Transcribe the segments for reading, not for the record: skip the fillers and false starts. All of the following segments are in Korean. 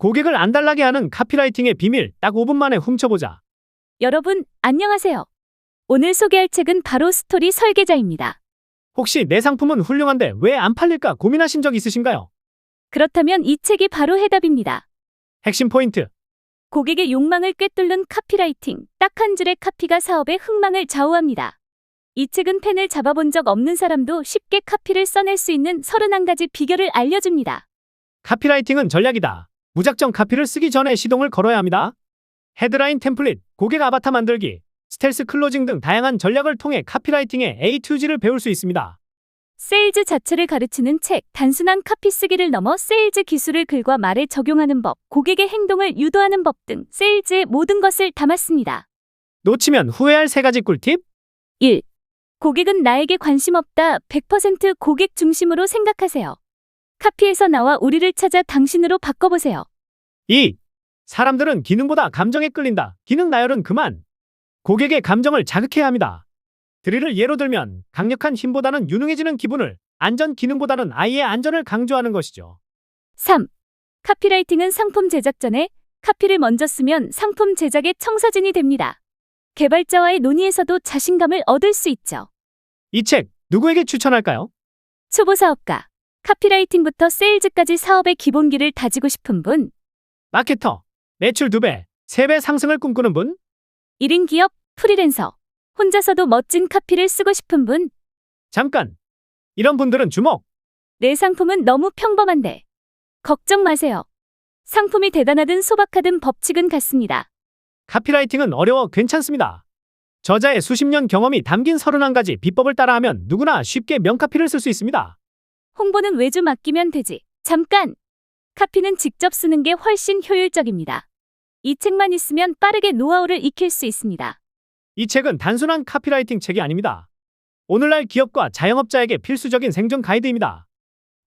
고객을 안달나게 하는 카피라이팅의 비밀 딱 5분 만에 훔쳐보자. 여러분, 안녕하세요. 오늘 소개할 책은 바로 스토리 설계자입니다. 혹시 내 상품은 훌륭한데 왜 안 팔릴까 고민하신 적 있으신가요? 그렇다면 이 책이 바로 해답입니다. 핵심 포인트. 고객의 욕망을 꿰뚫는 카피라이팅, 딱 한 줄의 카피가 사업의 흥망을 좌우합니다. 이 책은 펜을 잡아본 적 없는 사람도 쉽게 카피를 써낼 수 있는 31가지 비결을 알려줍니다. 카피라이팅은 전략이다. 무작정 카피를 쓰기 전에 시동을 걸어야 합니다. 헤드라인 템플릿, 고객 아바타 만들기, 스텔스 클로징 등 다양한 전략을 통해 카피라이팅의 A to G를 배울 수 있습니다. 세일즈 자체를 가르치는 책, 단순한 카피 쓰기를 넘어 세일즈 기술을 글과 말에 적용하는 법, 고객의 행동을 유도하는 법 등 세일즈의 모든 것을 담았습니다. 놓치면 후회할 3가지 꿀팁. 1. 고객은 나에게 관심 없다. 100% 고객 중심으로 생각하세요. 카피에서 나와 우리를 찾아 당신으로 바꿔보세요. 2. 사람들은 기능보다 감정에 끌린다. 기능 나열은 그만. 고객의 감정을 자극해야 합니다. 드릴을 예로 들면 강력한 힘보다는 유능해지는 기분을, 안전 기능보다는 아이의 안전을 강조하는 것이죠. 3. 카피라이팅은 상품 제작 전에 카피를 먼저 쓰면 상품 제작의 청사진이 됩니다. 개발자와의 논의에서도 자신감을 얻을 수 있죠. 이 책 누구에게 추천할까요? 초보 사업가, 카피라이팅부터 세일즈까지 사업의 기본기를 다지고 싶은 분, 마케터, 매출 2배, 3배 상승을 꿈꾸는 분, 1인 기업, 프리랜서, 혼자서도 멋진 카피를 쓰고 싶은 분, 잠깐. 이런 분들은 주목. 내 상품은 너무 평범한데. 걱정 마세요. 상품이 대단하든 소박하든 법칙은 같습니다. 카피라이팅은 어려워 괜찮습니다. 저자의 수십 년 경험이 담긴 31가지 비법을 따라하면 누구나 쉽게 명카피를 쓸 수 있습니다. 홍보는 외주 맡기면 되지. 잠깐! 카피는 직접 쓰는 게 훨씬 효율적입니다. 이 책만 있으면 빠르게 노하우를 익힐 수 있습니다. 이 책은 단순한 카피라이팅 책이 아닙니다. 오늘날 기업과 자영업자에게 필수적인 생존 가이드입니다.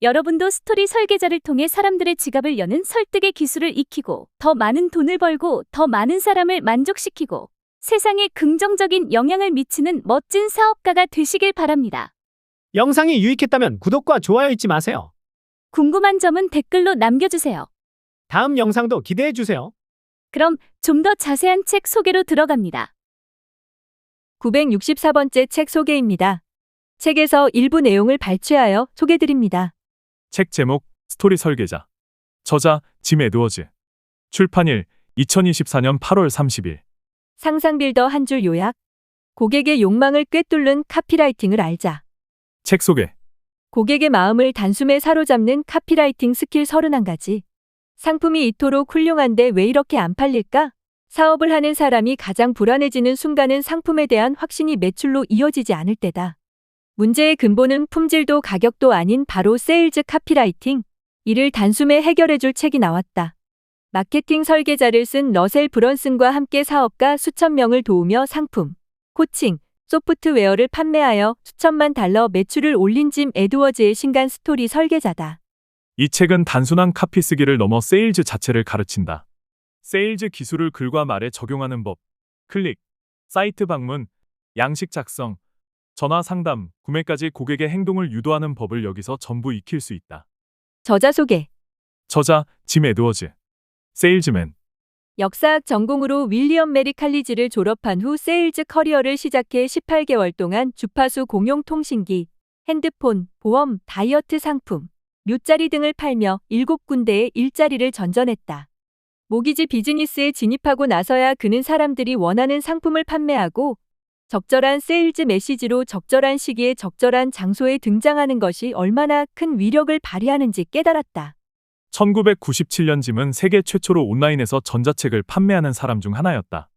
여러분도 스토리 설계자를 통해 사람들의 지갑을 여는 설득의 기술을 익히고 더 많은 돈을 벌고 더 많은 사람을 만족시키고 세상에 긍정적인 영향을 미치는 멋진 사업가가 되시길 바랍니다. 영상이 유익했다면 구독과 좋아요 잊지 마세요. 궁금한 점은 댓글로 남겨주세요. 다음 영상도 기대해주세요. 그럼 좀 더 자세한 책 소개로 들어갑니다. 964번째 책 소개입니다. 책에서 일부 내용을 발췌하여 소개드립니다. 책 제목 스토리 설계자. 저자 짐 에드워즈. 출판일 2024년 8월 30일. 상상 빌더 한 줄 요약. 고객의 욕망을 꿰뚫는 카피라이팅을 알자. 책 소개. 고객의 마음을 단숨에 사로잡는 카피라이팅 스킬 31가지. 상품이 이토록 훌륭한데 왜 이렇게 안 팔릴까? 사업을 하는 사람이 가장 불안해지는 순간은 상품에 대한 확신이 매출로 이어지지 않을 때다. 문제의 근본은 품질도 가격도 아닌 바로 세일즈 카피라이팅. 이를 단숨에 해결해줄 책이 나왔다. 마케팅 설계자를 쓴 러셀 브런슨과 함께 사업가 수천 명을 도우며 상품, 코칭, 소프트웨어를 판매하여 수천만 달러 매출을 올린 짐 에드워즈의 신간 스토리 설계자다. 이 책은 단순한 카피 쓰기를 넘어 세일즈 자체를 가르친다. 세일즈 기술을 글과 말에 적용하는 법, 클릭, 사이트 방문, 양식 작성, 전화 상담, 구매까지 고객의 행동을 유도하는 법을 여기서 전부 익힐 수 있다. 저자 소개. 저자 짐 에드워즈. 세일즈맨. 역사학 전공으로 윌리엄 메리 칼리지를 졸업한 후 세일즈 커리어를 시작해 18개월 동안 주파수 공용 통신기, 핸드폰, 보험, 다이어트 상품, 묫자리 등을 팔며 7군데의 일자리를 전전했다. 모기지 비즈니스에 진입하고 나서야 그는 사람들이 원하는 상품을 판매하고 적절한 세일즈 메시지로 적절한 시기에 적절한 장소에 등장하는 것이 얼마나 큰 위력을 발휘하는지 깨달았다. 1997년 짐은 세계 최초로 온라인에서 전자책을 판매하는 사람 중 하나였다.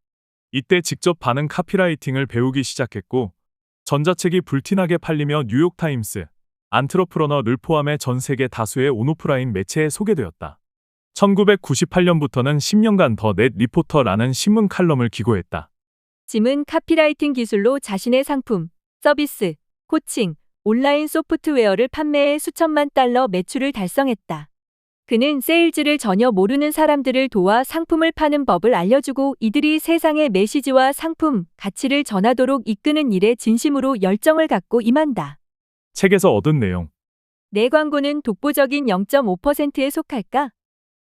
이때 직접 반응 카피라이팅을 배우기 시작했고 전자책이 불티나게 팔리며 뉴욕타임스, 안트러프러너를 포함해 전 세계 다수의 온오프라인 매체에 소개되었다. 1998년부터는 10년간 더 넷 리포터라는 신문 칼럼을 기고했다. 짐은 카피라이팅 기술로 자신의 상품, 서비스, 코칭, 온라인 소프트웨어를 판매해 수천만 달러 매출을 달성했다. 그는 세일즈를 전혀 모르는 사람들을 도와 상품을 파는 법을 알려주고 이들이 세상의 메시지와 상품, 가치를 전하도록 이끄는 일에 진심으로 열정을 갖고 임한다. 책에서 얻은 내용. 내 광고는 독보적인 0.5%에 속할까?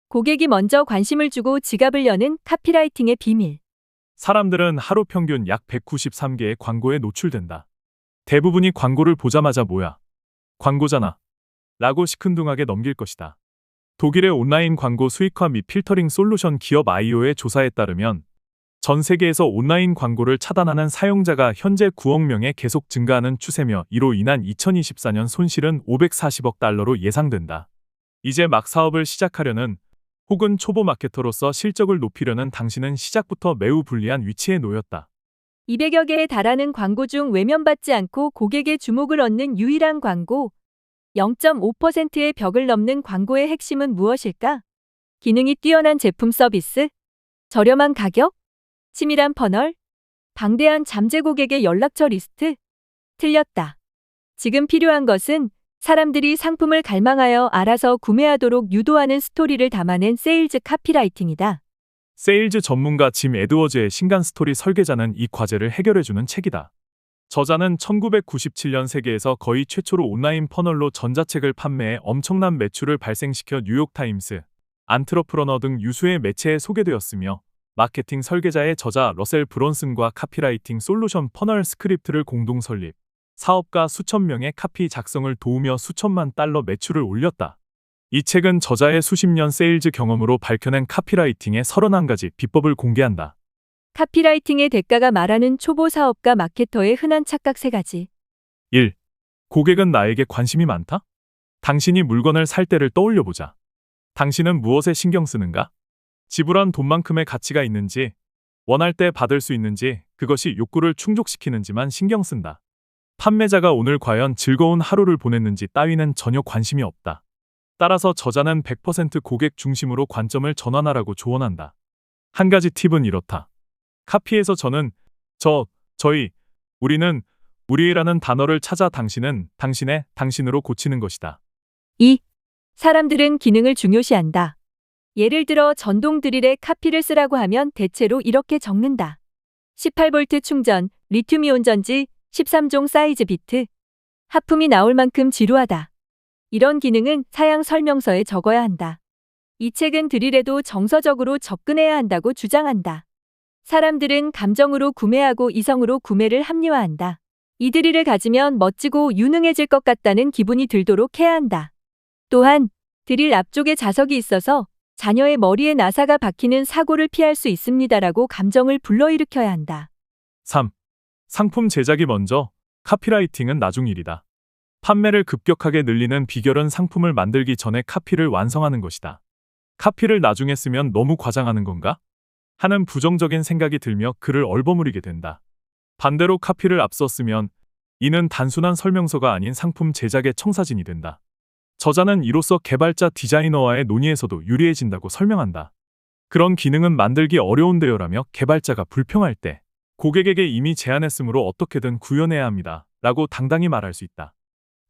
고객이 먼저 관심을 주고 지갑을 여는 카피라이팅의 비밀. 사람들은 하루 평균 약 193개의 광고에 노출된다. 대부분이 광고를 보자마자 뭐야? 광고잖아. 라고 시큰둥하게 넘길 것이다. 독일의 온라인 광고 수익화 및 필터링 솔루션 기업 아이오의 조사에 따르면 전 세계에서 온라인 광고를 차단하는 사용자가 현재 9억 명에 계속 증가하는 추세며 이로 인한 2024년 손실은 540억 달러로 예상된다. 이제 막 사업을 시작하려는 혹은 초보 마케터로서 실적을 높이려는 당신은 시작부터 매우 불리한 위치에 놓였다. 200여 개에 달하는 광고 중 외면받지 않고 고객의 주목을 얻는 유일한 광고. 0.5%의 벽을 넘는 광고의 핵심은 무엇일까? 기능이 뛰어난 제품 서비스? 저렴한 가격? 치밀한 퍼널? 방대한 잠재 고객의 연락처 리스트? 틀렸다. 지금 필요한 것은 사람들이 상품을 갈망하여 알아서 구매하도록 유도하는 스토리를 담아낸 세일즈 카피라이팅이다. 세일즈 전문가 짐 에드워즈의 신간 스토리 설계자는 이 과제를 해결해주는 책이다. 저자는 1997년 세계에서 거의 최초로 온라인 퍼널로 전자책을 판매해 엄청난 매출을 발생시켜 뉴욕타임스, 안트러프러너 등 유수의 매체에 소개되었으며 마케팅 설계자의 저자 러셀 브론슨과 카피라이팅 솔루션 퍼널 스크립트를 공동 설립, 사업가 수천 명의 카피 작성을 도우며 수천만 달러 매출을 올렸다. 이 책은 저자의 수십 년 세일즈 경험으로 밝혀낸 카피라이팅의 31가지 비법을 공개한다. 카피라이팅의 대가가 말하는 초보 사업가 마케터의 흔한 착각 3가지. 1. 고객은 나에게 관심이 많다? 당신이 물건을 살 때를 떠올려보자. 당신은 무엇에 신경 쓰는가? 지불한 돈만큼의 가치가 있는지, 원할 때 받을 수 있는지, 그것이 욕구를 충족시키는지만 신경 쓴다. 판매자가 오늘 과연 즐거운 하루를 보냈는지 따위는 전혀 관심이 없다. 따라서 저자는 100% 고객 중심으로 관점을 전환하라고 조언한다. 한 가지 팁은 이렇다. 카피에서 저는, 저희, 우리는, 우리라는 단어를 찾아 당신은, 당신의, 당신으로 고치는 것이다. 2. 사람들은 기능을 중요시한다. 예를 들어 전동 드릴에 카피를 쓰라고 하면 대체로 이렇게 적는다. 18V 충전, 리튬이온 전지, 13종 사이즈 비트. 하품이 나올 만큼 지루하다. 이런 기능은 사양 설명서에 적어야 한다. 이 책은 드릴에도 정서적으로 접근해야 한다고 주장한다. 사람들은 감정으로 구매하고 이성으로 구매를 합리화한다. 이 드릴을 가지면 멋지고 유능해질 것 같다는 기분이 들도록 해야 한다. 또한 드릴 앞쪽에 자석이 있어서 자녀의 머리에 나사가 박히는 사고를 피할 수 있습니다라고 감정을 불러일으켜야 한다. 3. 상품 제작이 먼저, 카피라이팅은 나중 일이다. 판매를 급격하게 늘리는 비결은 상품을 만들기 전에 카피를 완성하는 것이다. 카피를 나중에 쓰면 너무 과장하는 건가? 하는 부정적인 생각이 들며 글을 얼버무리게 된다. 반대로 카피를 앞서 쓰면 이는 단순한 설명서가 아닌 상품 제작의 청사진이 된다. 저자는 이로써 개발자 디자이너와의 논의에서도 유리해진다고 설명한다. 그런 기능은 만들기 어려운데요라며 개발자가 불평할 때 고객에게 이미 제안했으므로 어떻게든 구현해야 합니다. 라고 당당히 말할 수 있다.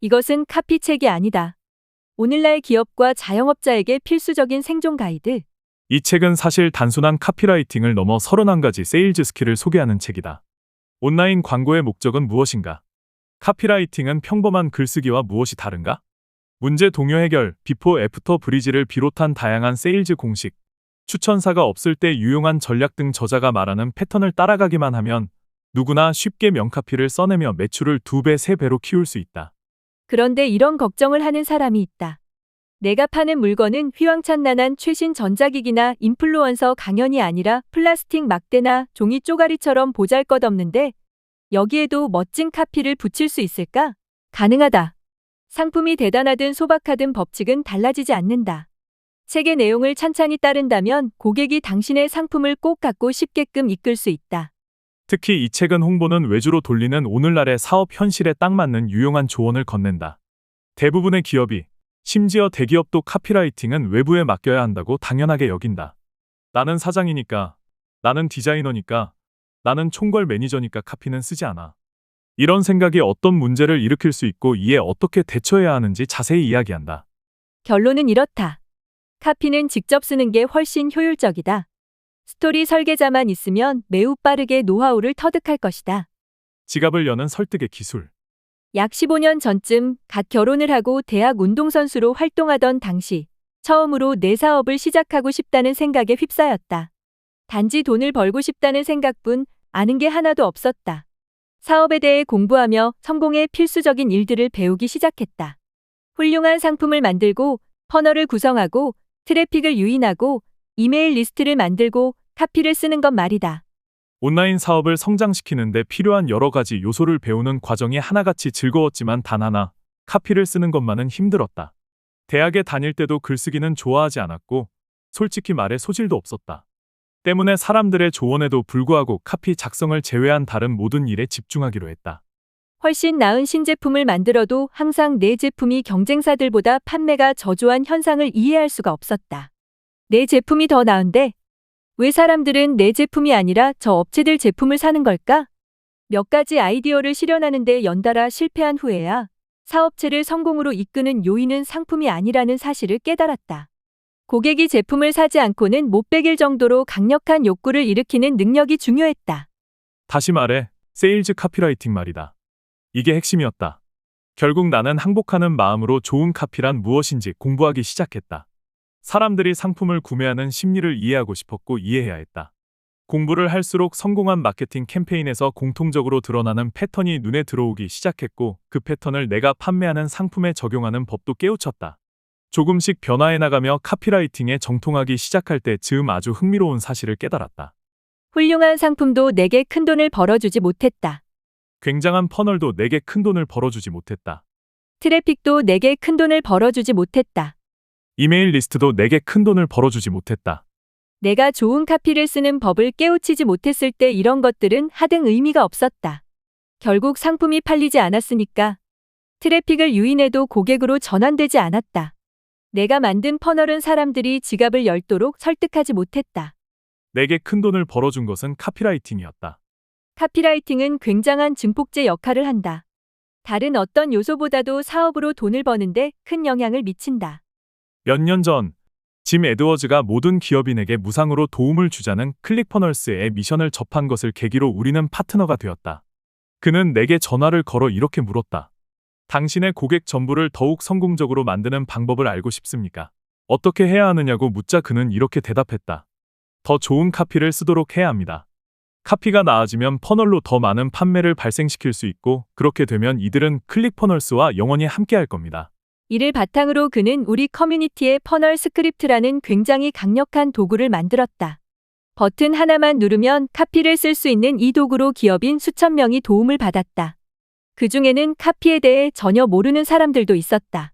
이것은 카피책이 아니다. 오늘날 기업과 자영업자에게 필수적인 생존 가이드. 이 책은 사실 단순한 카피라이팅을 넘어 31가지 세일즈 스킬을 소개하는 책이다. 온라인 광고의 목적은 무엇인가? 카피라이팅은 평범한 글쓰기와 무엇이 다른가? 문제 동요 해결, 비포 애프터 브리지를 비롯한 다양한 세일즈 공식, 추천사가 없을 때 유용한 전략 등 저자가 말하는 패턴을 따라가기만 하면 누구나 쉽게 명카피를 써내며 매출을 2배, 3배로 키울 수 있다. 그런데 이런 걱정을 하는 사람이 있다. 내가 파는 물건은 휘황찬란한 최신 전자기기나 인플루언서 강연이 아니라 플라스틱 막대나 종이 쪼가리처럼 보잘것없는데 여기에도 멋진 카피를 붙일 수 있을까? 가능하다. 상품이 대단하든 소박하든 법칙은 달라지지 않는다. 책의 내용을 찬찬히 따른다면 고객이 당신의 상품을 꼭 갖고 싶게끔 이끌 수 있다. 특히 이 책은 홍보는 외주로 돌리는 오늘날의 사업 현실에 딱 맞는 유용한 조언을 건넨다. 대부분의 기업이, 심지어 대기업도 카피라이팅은 외부에 맡겨야 한다고 당연하게 여긴다. 나는 사장이니까, 나는 디자이너니까, 나는 총괄 매니저니까 카피는 쓰지 않아. 이런 생각이 어떤 문제를 일으킬 수 있고 이에 어떻게 대처해야 하는지 자세히 이야기한다. 결론은 이렇다. 카피는 직접 쓰는 게 훨씬 효율적이다. 스토리 설계자만 있으면 매우 빠르게 노하우를 터득할 것이다. 지갑을 여는 설득의 기술. 약 15년 전쯤 갓 결혼을 하고 대학 운동선수로 활동하던 당시 처음으로 내 사업을 시작하고 싶다는 생각에 휩싸였다. 단지 돈을 벌고 싶다는 생각뿐 아는 게 하나도 없었다. 사업에 대해 공부하며 성공의 필수적인 일들을 배우기 시작했다. 훌륭한 상품을 만들고 퍼널을 구성하고 트래픽을 유인하고 이메일 리스트를 만들고 카피를 쓰는 것 말이다. 온라인 사업을 성장시키는 데 필요한 여러 가지 요소를 배우는 과정이 하나같이 즐거웠지만 단 하나, 카피를 쓰는 것만은 힘들었다. 대학에 다닐 때도 글쓰기는 좋아하지 않았고 솔직히 말해 소질도 없었다. 때문에 사람들의 조언에도 불구하고 카피 작성을 제외한 다른 모든 일에 집중하기로 했다. 훨씬 나은 신제품을 만들어도 항상 내 제품이 경쟁사들보다 판매가 저조한 현상을 이해할 수가 없었다. 내 제품이 더 나은데 왜 사람들은 내 제품이 아니라 저 업체들 제품을 사는 걸까? 몇 가지 아이디어를 실현하는데 연달아 실패한 후에야 사업체를 성공으로 이끄는 요인은 상품이 아니라는 사실을 깨달았다. 고객이 제품을 사지 않고는 못 베길 정도로 강력한 욕구를 일으키는 능력이 중요했다. 다시 말해, 세일즈 카피라이팅 말이다. 이게 핵심이었다. 결국 나는 항복하는 마음으로 좋은 카피란 무엇인지 공부하기 시작했다. 사람들이 상품을 구매하는 심리를 이해하고 싶었고 이해해야 했다. 공부를 할수록 성공한 마케팅 캠페인에서 공통적으로 드러나는 패턴이 눈에 들어오기 시작했고 그 패턴을 내가 판매하는 상품에 적용하는 법도 깨우쳤다. 조금씩 변화해 나가며 카피라이팅에 정통하기 시작할 때 즈음 아주 흥미로운 사실을 깨달았다. 훌륭한 상품도 내게 큰 돈을 벌어주지 못했다. 굉장한 퍼널도 내게 큰 돈을 벌어주지 못했다. 트래픽도 내게 큰 돈을 벌어주지 못했다. 이메일 리스트도 내게 큰 돈을 벌어주지 못했다. 내가 좋은 카피를 쓰는 법을 깨우치지 못했을 때 이런 것들은 하등 의미가 없었다. 결국 상품이 팔리지 않았으니까. 트래픽을 유인해도 고객으로 전환되지 않았다. 내가 만든 퍼널은 사람들이 지갑을 열도록 설득하지 못했다. 내게 큰 돈을 벌어준 것은 카피라이팅이었다. 카피라이팅은 굉장한 증폭제 역할을 한다. 다른 어떤 요소보다도 사업으로 돈을 버는데 큰 영향을 미친다. 몇 년 전, 짐 에드워즈가 모든 기업인에게 무상으로 도움을 주자는 클릭퍼널스의 미션을 접한 것을 계기로 우리는 파트너가 되었다. 그는 내게 전화를 걸어 이렇게 물었다. 당신의 고객 전부를 더욱 성공적으로 만드는 방법을 알고 싶습니까? 어떻게 해야 하느냐고 묻자 그는 이렇게 대답했다. 더 좋은 카피를 쓰도록 해야 합니다. 카피가 나아지면 퍼널로 더 많은 판매를 발생시킬 수 있고 그렇게 되면 이들은 클릭퍼널스와 영원히 함께할 겁니다. 이를 바탕으로 그는 우리 커뮤니티에 퍼널 스크립트라는 굉장히 강력한 도구를 만들었다. 버튼 하나만 누르면 카피를 쓸 수 있는 이 도구로 기업인 수천 명이 도움을 받았다. 그 중에는 카피에 대해 전혀 모르는 사람들도 있었다.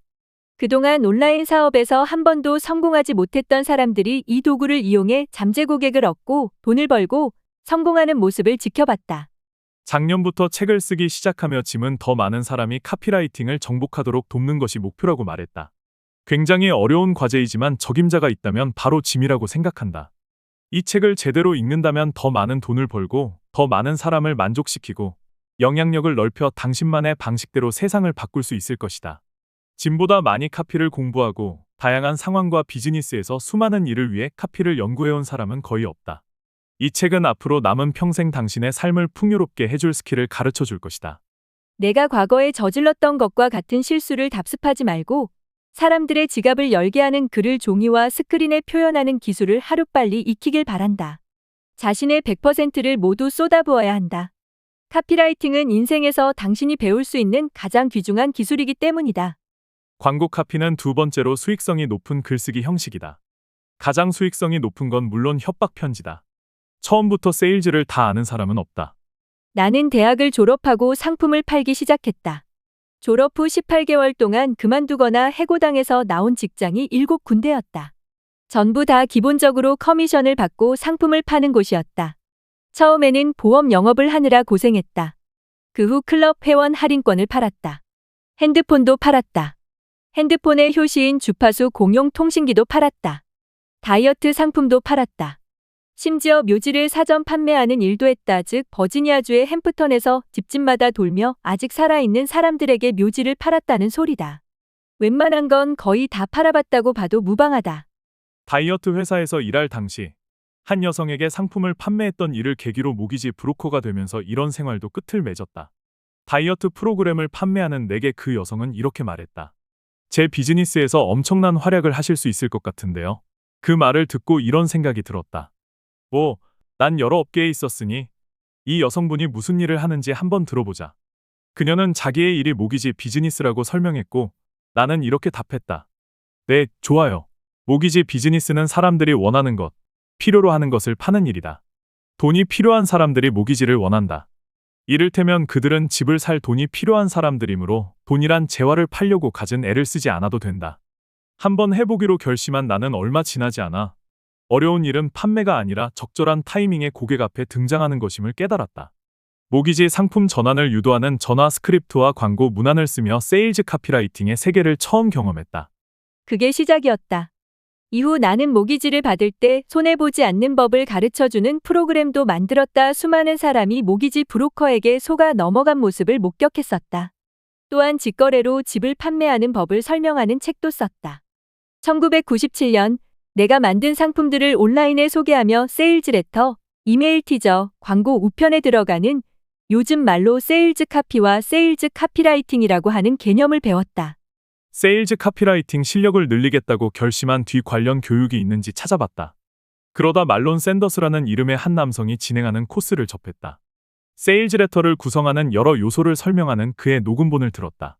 그동안 온라인 사업에서 한 번도 성공하지 못했던 사람들이 이 도구를 이용해 잠재 고객을 얻고 돈을 벌고 성공하는 모습을 지켜봤다. 작년부터 책을 쓰기 시작하며 짐은 더 많은 사람이 카피라이팅을 정복하도록 돕는 것이 목표라고 말했다. 굉장히 어려운 과제이지만 적임자가 있다면 바로 짐이라고 생각한다. 이 책을 제대로 읽는다면 더 많은 돈을 벌고 더 많은 사람을 만족시키고 영향력을 넓혀 당신만의 방식대로 세상을 바꿀 수 있을 것이다. 짐보다 많이 카피를 공부하고 다양한 상황과 비즈니스에서 수많은 일을 위해 카피를 연구해온 사람은 거의 없다. 이 책은 앞으로 남은 평생 당신의 삶을 풍요롭게 해줄 스킬을 가르쳐 줄 것이다. 내가 과거에 저질렀던 것과 같은 실수를 답습하지 말고 사람들의 지갑을 열게 하는 글을 종이와 스크린에 표현하는 기술을 하루빨리 익히길 바란다. 자신의 100%를 모두 쏟아부어야 한다. 카피라이팅은 인생에서 당신이 배울 수 있는 가장 귀중한 기술이기 때문이다. 광고 카피는 두 번째로 수익성이 높은 글쓰기 형식이다. 가장 수익성이 높은 건 물론 협박 편지다. 처음부터 세일즈를 다 아는 사람은 없다. 나는 대학을 졸업하고 상품을 팔기 시작했다. 졸업 후 18개월 동안 그만두거나 해고당해서 나온 직장이 7군데였다. 전부 다 기본적으로 커미션을 받고 상품을 파는 곳이었다. 처음에는 보험 영업을 하느라 고생했다. 그 후 클럽 회원 할인권을 팔았다. 핸드폰도 팔았다. 핸드폰의 효시인 주파수 공용 통신기도 팔았다. 다이어트 상품도 팔았다. 심지어 묘지를 사전 판매하는 일도 했다. 즉 버지니아주의 햄프턴에서 집집마다 돌며 아직 살아있는 사람들에게 묘지를 팔았다는 소리다. 웬만한 건 거의 다 팔아봤다고 봐도 무방하다. 다이어트 회사에서 일할 당시 한 여성에게 상품을 판매했던 일을 계기로 모기지 브로커가 되면서 이런 생활도 끝을 맺었다. 다이어트 프로그램을 판매하는 내게 그 여성은 이렇게 말했다. 제 비즈니스에서 엄청난 활약을 하실 수 있을 것 같은데요. 그 말을 듣고 이런 생각이 들었다. 난 여러 업계에 있었으니 이 여성분이 무슨 일을 하는지 한번 들어보자. 그녀는 자기의 일이 모기지 비즈니스라고 설명했고 나는 이렇게 답했다. 네, 좋아요. 모기지 비즈니스는 사람들이 원하는 것, 필요로 하는 것을 파는 일이다. 돈이 필요한 사람들이 모기지를 원한다. 이를테면 그들은 집을 살 돈이 필요한 사람들이므로 돈이란 재화를 팔려고 갖은 애를 쓰지 않아도 된다. 한번 해보기로 결심한 나는 얼마 지나지 않아 어려운 일은 판매가 아니라 적절한 타이밍에 고객 앞에 등장하는 것임을 깨달았다. 모기지 상품 전환을 유도하는 전화 스크립트와 광고 문안을 쓰며 세일즈 카피라이팅의 세계를 처음 경험했다. 그게 시작이었다. 이후 나는 모기지를 받을 때 손해보지 않는 법을 가르쳐주는 프로그램도 만들었다. 수많은 사람이 모기지 브로커에게 속아 넘어간 모습을 목격했었다. 또한 직거래로 집을 판매하는 법을 설명하는 책도 썼다. 1997년 내가 만든 상품들을 온라인에 소개하며 세일즈 레터, 이메일 티저, 광고 우편에 들어가는 요즘 말로 세일즈 카피와 세일즈 카피라이팅이라고 하는 개념을 배웠다. 세일즈 카피라이팅 실력을 늘리겠다고 결심한 뒤 관련 교육이 있는지 찾아봤다. 그러다 말론 샌더스라는 이름의 한 남성이 진행하는 코스를 접했다. 세일즈 레터를 구성하는 여러 요소를 설명하는 그의 녹음본을 들었다.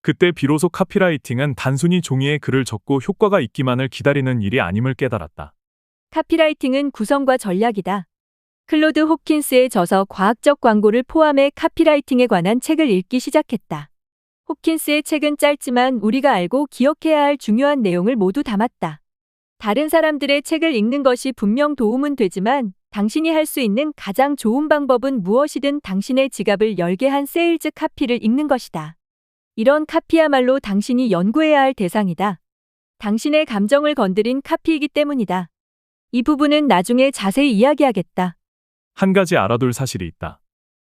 그때 비로소 카피라이팅은 단순히 종이에 글을 적고 효과가 있기만을 기다리는 일이 아님을 깨달았다. 카피라이팅은 구성과 전략이다. 클로드 홉킨스의 저서 과학적 광고를 포함해 카피라이팅에 관한 책을 읽기 시작했다. 홉킨스의 책은 짧지만 우리가 알고 기억해야 할 중요한 내용을 모두 담았다. 다른 사람들의 책을 읽는 것이 분명 도움은 되지만 당신이 할 수 있는 가장 좋은 방법은 무엇이든 당신의 지갑을 열게 한 세일즈 카피를 읽는 것이다. 이런 카피야말로 당신이 연구해야 할 대상이다. 당신의 감정을 건드린 카피이기 때문이다. 이 부분은 나중에 자세히 이야기하겠다. 한 가지 알아둘 사실이 있다.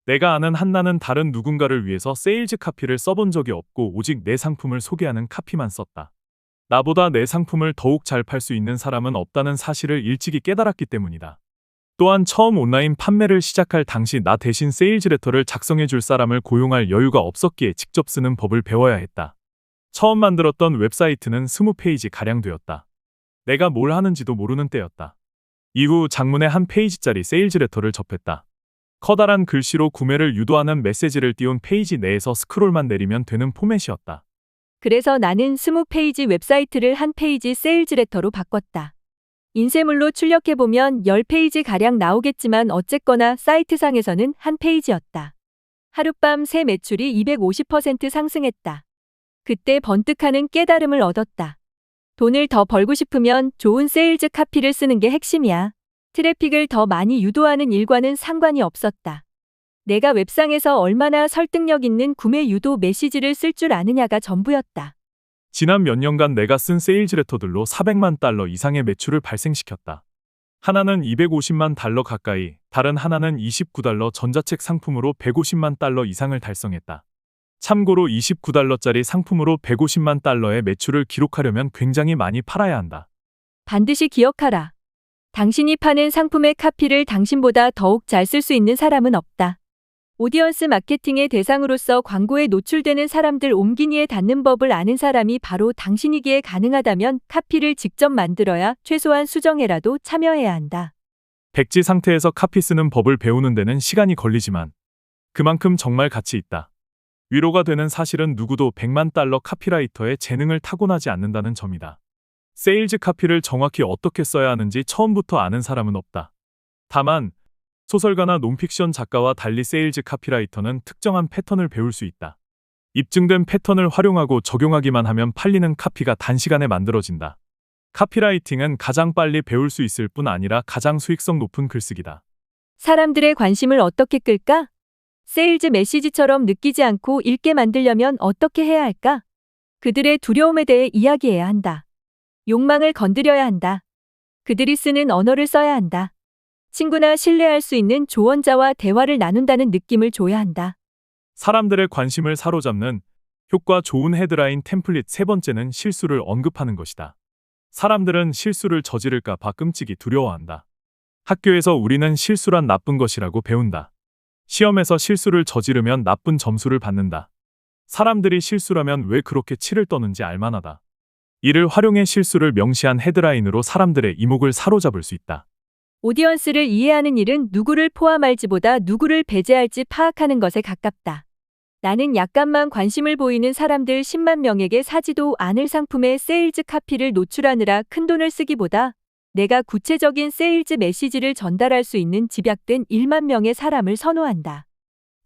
내가 아는 한나는 다른 누군가를 위해서 세일즈 카피를 써본 적이 없고 오직 내 상품을 소개하는 카피만 썼다. 나보다 내 상품을 더욱 잘 팔 수 있는 사람은 없다는 사실을 일찍이 깨달았기 때문이다. 또한 처음 온라인 판매를 시작할 당시 나 대신 세일즈 레터를 작성해 줄 사람을 고용할 여유가 없었기에 직접 쓰는 법을 배워야 했다. 처음 만들었던 웹사이트는 20페이지 가량 되었다. 내가 뭘 하는지도 모르는 때였다. 이후 장문의 한 페이지짜리 세일즈 레터를 접했다. 커다란 글씨로 구매를 유도하는 메시지를 띄운 페이지 내에서 스크롤만 내리면 되는 포맷이었다. 그래서 나는 20페이지 웹사이트를 한 페이지 세일즈 레터로 바꿨다. 인쇄물로 출력해보면 10페이지 가량 나오겠지만 어쨌거나 사이트상에서는 한 페이지였다. 하룻밤 새 매출이 250% 상승했다. 그때 번뜩하는 깨달음을 얻었다. 돈을 더 벌고 싶으면 좋은 세일즈 카피를 쓰는 게 핵심이야. 트래픽을 더 많이 유도하는 일과는 상관이 없었다. 내가 웹상에서 얼마나 설득력 있는 구매 유도 메시지를 쓸 줄 아느냐가 전부였다. 지난 몇 년간 내가 쓴 세일즈 레터들로 $400만 이상의 매출을 발생시켰다. 하나는 $250만 가까이, 다른 하나는 $29 전자책 상품으로 $150만 이상을 달성했다. 참고로 $29짜리 상품으로 $150만 매출을 기록하려면 굉장히 많이 팔아야 한다. 반드시 기억하라. 당신이 파는 상품의 카피를 당신보다 더욱 잘 쓸 수 있는 사람은 없다. 오디언스 마케팅의 대상으로서 광고에 노출되는 사람들 옴기니에 닿는 법을 아는 사람이 바로 당신이기에 가능하다면 카피를 직접 만들어야 최소한 수정해라도 참여해야 한다. 백지 상태에서 카피 쓰는 법을 배우는 데는 시간이 걸리지만 그만큼 정말 가치 있다. 위로가 되는 사실은 누구도 $100만 카피라이터의 재능을 타고나지 않는다는 점이다. 세일즈 카피를 정확히 어떻게 써야 하는지 처음부터 아는 사람은 없다. 다만 소설가나 논픽션 작가와 달리 세일즈 카피라이터는 특정한 패턴을 배울 수 있다. 입증된 패턴을 활용하고 적용하기만 하면 팔리는 카피가 단시간에 만들어진다. 카피라이팅은 가장 빨리 배울 수 있을 뿐 아니라 가장 수익성 높은 글쓰기다. 사람들의 관심을 어떻게 끌까? 세일즈 메시지처럼 느끼지 않고 읽게 만들려면 어떻게 해야 할까? 그들의 두려움에 대해 이야기해야 한다. 욕망을 건드려야 한다. 그들이 쓰는 언어를 써야 한다. 친구나 신뢰할 수 있는 조언자와 대화를 나눈다는 느낌을 줘야 한다. 사람들의 관심을 사로잡는 효과 좋은 헤드라인 템플릿. 세 번째는 실수를 언급하는 것이다. 사람들은 실수를 저지를까 봐 끔찍이 두려워한다. 학교에서 우리는 실수란 나쁜 것이라고 배운다. 시험에서 실수를 저지르면 나쁜 점수를 받는다. 사람들이 실수라면 왜 그렇게 치를 떠는지 알만하다. 이를 활용해 실수를 명시한 헤드라인으로 사람들의 이목을 사로잡을 수 있다. 오디언스를 이해하는 일은 누구를 포함할지보다 누구를 배제할지 파악하는 것에 가깝다. 나는 약간만 관심을 보이는 사람들 10만 명에게 사지도 않을 상품의 세일즈 카피를 노출하느라 큰돈을 쓰기보다 내가 구체적인 세일즈 메시지를 전달할 수 있는 집약된 1만 명의 사람을 선호한다.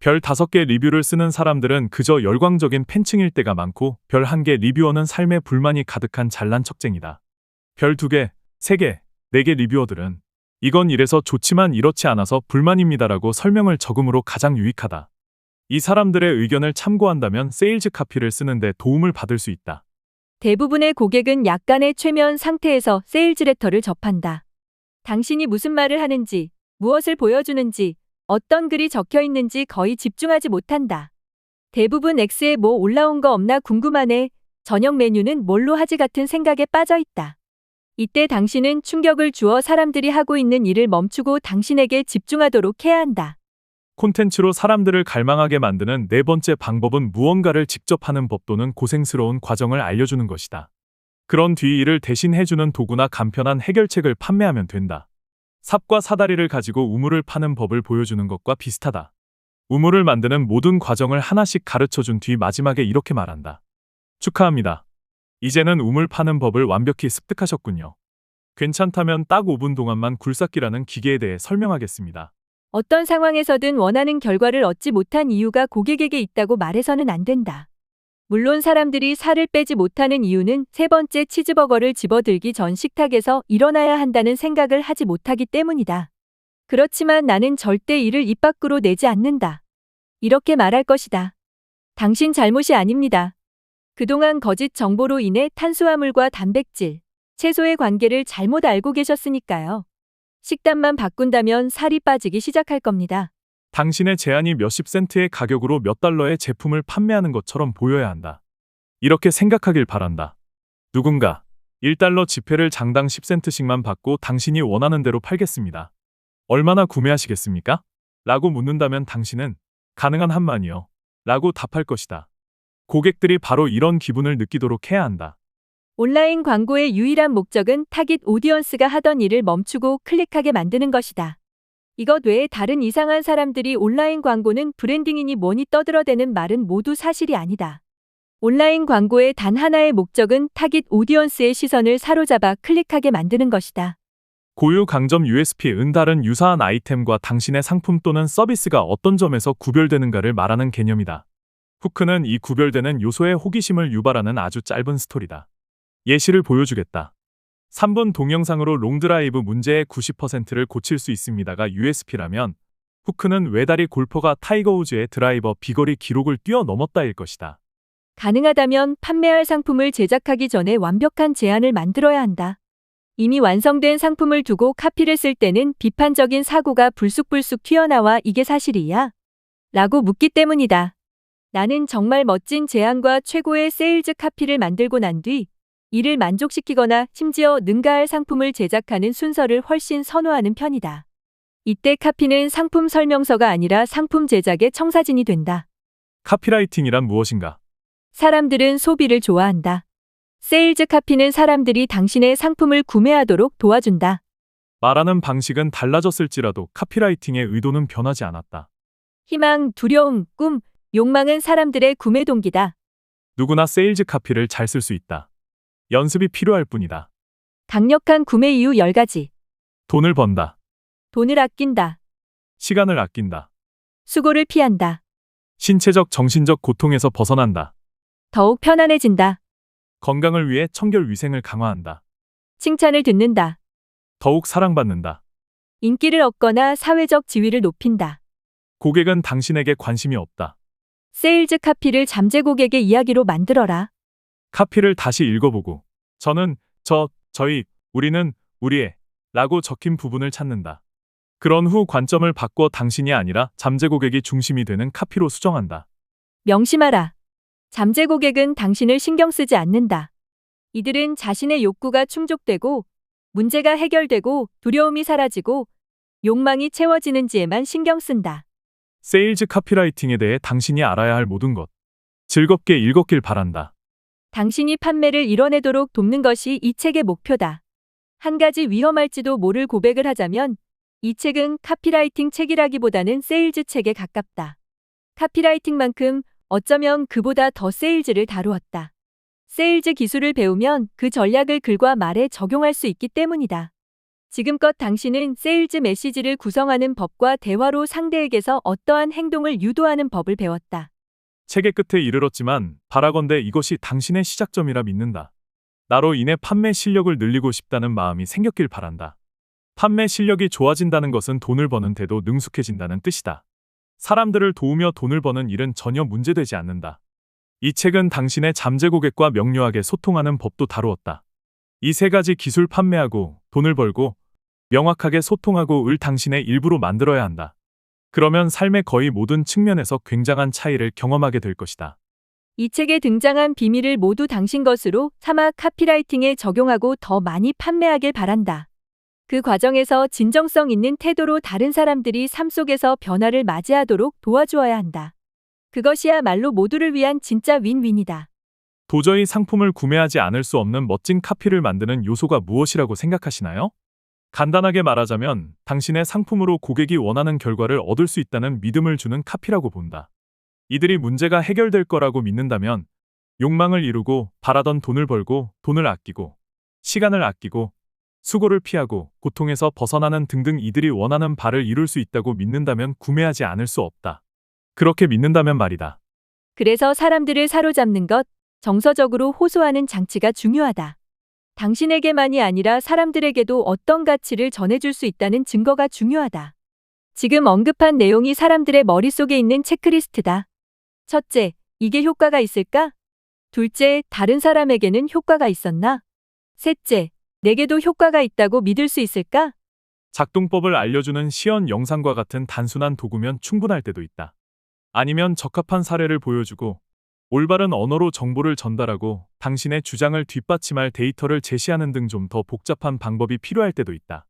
별 5개 리뷰를 쓰는 사람들은 그저 열광적인 팬층일 때가 많고 별 1개 리뷰어는 삶에 불만이 가득한 잘난 척쟁이다. 별 2개, 3개, 4개 리뷰어들은 이건 이래서 좋지만 이렇지 않아서 불만입니다라고 설명을 적음으로 가장 유익하다. 이 사람들의 의견을 참고한다면 세일즈 카피를 쓰는데 도움을 받을 수 있다. 대부분의 고객은 약간의 최면 상태에서 세일즈 레터를 접한다. 당신이 무슨 말을 하는지, 무엇을 보여주는지, 어떤 글이 적혀 있는지 거의 집중하지 못한다. 대부분 X에 뭐 올라온 거 없나 궁금하네. 저녁 메뉴는 뭘로 하지 같은 생각에 빠져 있다. 이때 당신은 충격을 주어 사람들이 하고 있는 일을 멈추고 당신에게 집중하도록 해야 한다. 콘텐츠로 사람들을 갈망하게 만드는 4번째 방법은 무언가를 직접 하는 법 또는 고생스러운 과정을 알려주는 것이다. 그런 뒤 이를 대신 해주는 도구나 간편한 해결책을 판매하면 된다. 삽과 사다리를 가지고 우물을 파는 법을 보여주는 것과 비슷하다. 우물을 만드는 모든 과정을 하나씩 가르쳐준 뒤 마지막에 이렇게 말한다. 축하합니다. 이제는 우물 파는 법을 완벽히 습득하셨군요. 괜찮다면 딱 5분 동안만 굴삭기라는 기계에 대해 설명하겠습니다. 어떤 상황에서든 원하는 결과를 얻지 못한 이유가 고객에게 있다고 말해서는 안 된다. 물론 사람들이 살을 빼지 못하는 이유는 3번째 치즈버거를 집어들기 전 식탁에서 일어나야 한다는 생각을 하지 못하기 때문이다. 그렇지만 나는 절대 이를 입 밖으로 내지 않는다. 이렇게 말할 것이다. 당신 잘못이 아닙니다. 그동안 거짓 정보로 인해 탄수화물과 단백질, 채소의 관계를 잘못 알고 계셨으니까요. 식단만 바꾼다면 살이 빠지기 시작할 겁니다. 당신의 제안이 몇십 센트의 가격으로 몇 달러의 제품을 판매하는 것처럼 보여야 한다. 이렇게 생각하길 바란다. 누군가 1달러 지폐를 장당 10센트씩만 받고 당신이 원하는 대로 팔겠습니다. 얼마나 구매하시겠습니까? 라고 묻는다면 당신은 가능한 한만이요. 라고 답할 것이다. 고객들이 바로 이런 기분을 느끼도록 해야 한다. 온라인 광고의 유일한 목적은 타깃 오디언스가 하던 일을 멈추고 클릭하게 만드는 것이다. 이것 외에 다른 이상한 사람들이 온라인 광고는 브랜딩이니 뭐니 떠들어대는 말은 모두 사실이 아니다. 온라인 광고의 단 하나의 목적은 타깃 오디언스의 시선을 사로잡아 클릭하게 만드는 것이다. 고유 강점 USP은 다른 유사한 아이템과 당신의 상품 또는 서비스가 어떤 점에서 구별되는가를 말하는 개념이다. 후크는 이 구별되는 요소에 호기심을 유발하는 아주 짧은 스토리다. 예시를 보여주겠다. 3분 동영상으로 롱드라이브 문제의 90%를 고칠 수 있습니다가 USP라면 후크는 외다리 골퍼가 타이거 우즈의 드라이버 비거리 기록을 뛰어넘었다일 것이다. 가능하다면 판매할 상품을 제작하기 전에 완벽한 제안을 만들어야 한다. 이미 완성된 상품을 두고 카피를 쓸 때는 비판적인 사고가 불쑥불쑥 튀어나와 이게 사실이야? 라고 묻기 때문이다. 나는 정말 멋진 제안과 최고의 세일즈 카피를 만들고 난 뒤 이를 만족시키거나 심지어 능가할 상품을 제작하는 순서를 훨씬 선호하는 편이다. 이때 카피는 상품 설명서가 아니라 상품 제작의 청사진이 된다. 카피라이팅이란 무엇인가? 사람들은 소비를 좋아한다. 세일즈 카피는 사람들이 당신의 상품을 구매하도록 도와준다. 말하는 방식은 달라졌을지라도 카피라이팅의 의도는 변하지 않았다. 희망, 두려움, 꿈, 욕망은 사람들의 구매 동기다. 누구나 세일즈 카피를 잘 쓸 수 있다. 연습이 필요할 뿐이다. 강력한 구매 이유 10가지. 돈을 번다. 돈을 아낀다. 시간을 아낀다. 수고를 피한다. 신체적, 정신적 고통에서 벗어난다. 더욱 편안해진다. 건강을 위해 청결 위생을 강화한다. 칭찬을 듣는다. 더욱 사랑받는다. 인기를 얻거나 사회적 지위를 높인다. 고객은 당신에게 관심이 없다. 세일즈 카피를 잠재 고객의 이야기로 만들어라. 카피를 다시 읽어보고 저는, 저희, 우리는, 우리의 라고 적힌 부분을 찾는다. 그런 후 관점을 바꿔 당신이 아니라 잠재 고객이 중심이 되는 카피로 수정한다. 명심하라. 잠재 고객은 당신을 신경 쓰지 않는다. 이들은 자신의 욕구가 충족되고 문제가 해결되고 두려움이 사라지고 욕망이 채워지는지에만 신경 쓴다. 세일즈 카피라이팅에 대해 당신이 알아야 할 모든 것. 즐겁게 읽었길 바란다. 당신이 판매를 이뤄내도록 돕는 것이 이 책의 목표다. 한 가지 위험할지도 모를 고백을 하자면 이 책은 카피라이팅 책이라기보다는 세일즈 책에 가깝다. 카피라이팅만큼 어쩌면 그보다 더 세일즈를 다루었다. 세일즈 기술을 배우면 그 전략을 글과 말에 적용할 수 있기 때문이다. 지금껏 당신은 세일즈 메시지를 구성하는 법과 대화로 상대에게서 어떠한 행동을 유도하는 법을 배웠다. 책의 끝에 이르렀지만 바라건대 이것이 당신의 시작점이라 믿는다. 나로 인해 판매 실력을 늘리고 싶다는 마음이 생겼길 바란다. 판매 실력이 좋아진다는 것은 돈을 버는 데도 능숙해진다는 뜻이다. 사람들을 도우며 돈을 버는 일은 전혀 문제되지 않는다. 이 책은 당신의 잠재 고객과 명료하게 소통하는 법도 다루었다. 이 세 가지 기술 판매하고 돈을 벌고 명확하게 소통하고 을 당신의 일부로 만들어야 한다. 그러면 삶의 거의 모든 측면에서 굉장한 차이를 경험하게 될 것이다. 이 책에 등장한 비밀을 모두 당신 것으로 삼아 카피라이팅에 적용하고 더 많이 판매하길 바란다. 그 과정에서 진정성 있는 태도로 다른 사람들이 삶 속에서 변화를 맞이하도록 도와주어야 한다. 그것이야말로 모두를 위한 진짜 윈윈이다. 도저히 상품을 구매하지 않을 수 없는 멋진 카피를 만드는 요소가 무엇이라고 생각하시나요? 간단하게 말하자면 당신의 상품으로 고객이 원하는 결과를 얻을 수 있다는 믿음을 주는 카피라고 본다. 이들이 문제가 해결될 거라고 믿는다면 욕망을 이루고 바라던 돈을 벌고 돈을 아끼고 시간을 아끼고 수고를 피하고 고통에서 벗어나는 등등 이들이 원하는 바를 이룰 수 있다고 믿는다면 구매하지 않을 수 없다. 그렇게 믿는다면 말이다. 그래서 사람들을 사로잡는 것, 정서적으로 호소하는 장치가 중요하다. 당신에게만이 아니라 사람들에게도 어떤 가치를 전해줄 수 있다는 증거가 중요하다. 지금 언급한 내용이 사람들의 머릿속에 있는 체크리스트다. 첫째, 이게 효과가 있을까? 둘째, 다른 사람에게는 효과가 있었나? 셋째, 내게도 효과가 있다고 믿을 수 있을까? 작동법을 알려주는 시연 영상과 같은 단순한 도구면 충분할 때도 있다. 아니면 적합한 사례를 보여주고 올바른 언어로 정보를 전달하고 당신의 주장을 뒷받침할 데이터를 제시하는 등 좀 더 복잡한 방법이 필요할 때도 있다.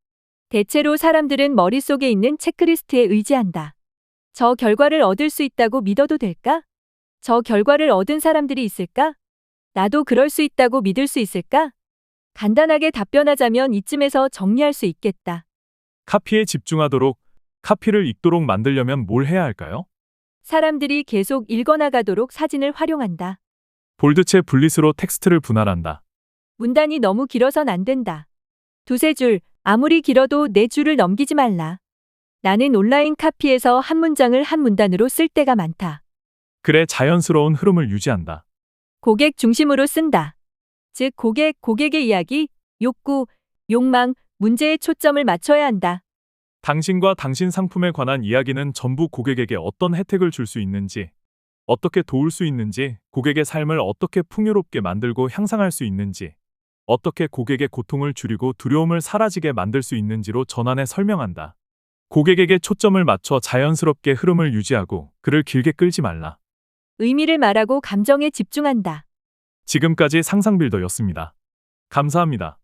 대체로 사람들은 머릿속에 있는 체크리스트에 의지한다. 저 결과를 얻을 수 있다고 믿어도 될까? 저 결과를 얻은 사람들이 있을까? 나도 그럴 수 있다고 믿을 수 있을까? 간단하게 답변하자면 이쯤에서 정리할 수 있겠다. 카피에 집중하도록, 카피를 읽도록 만들려면 뭘 해야 할까요? 사람들이 계속 읽어나가도록 사진을 활용한다. 볼드체 블릿으로 텍스트를 분할한다. 문단이 너무 길어선 안 된다. 두세 줄, 아무리 길어도 네 줄을 넘기지 말라. 나는 온라인 카피에서 한 문장을 한 문단으로 쓸 때가 많다. 글의 자연스러운 흐름을 유지한다. 고객 중심으로 쓴다. 즉 고객의 이야기, 욕구, 욕망, 문제에 초점을 맞춰야 한다. 당신과 당신 상품에 관한 이야기는 전부 고객에게 어떤 혜택을 줄 수 있는지, 어떻게 도울 수 있는지, 고객의 삶을 어떻게 풍요롭게 만들고 향상할 수 있는지, 어떻게 고객의 고통을 줄이고 두려움을 사라지게 만들 수 있는지로 전환해 설명한다. 고객에게 초점을 맞춰 자연스럽게 흐름을 유지하고 글을 길게 끌지 말라. 의미를 말하고 감정에 집중한다. 지금까지 상상빌더였습니다. 감사합니다.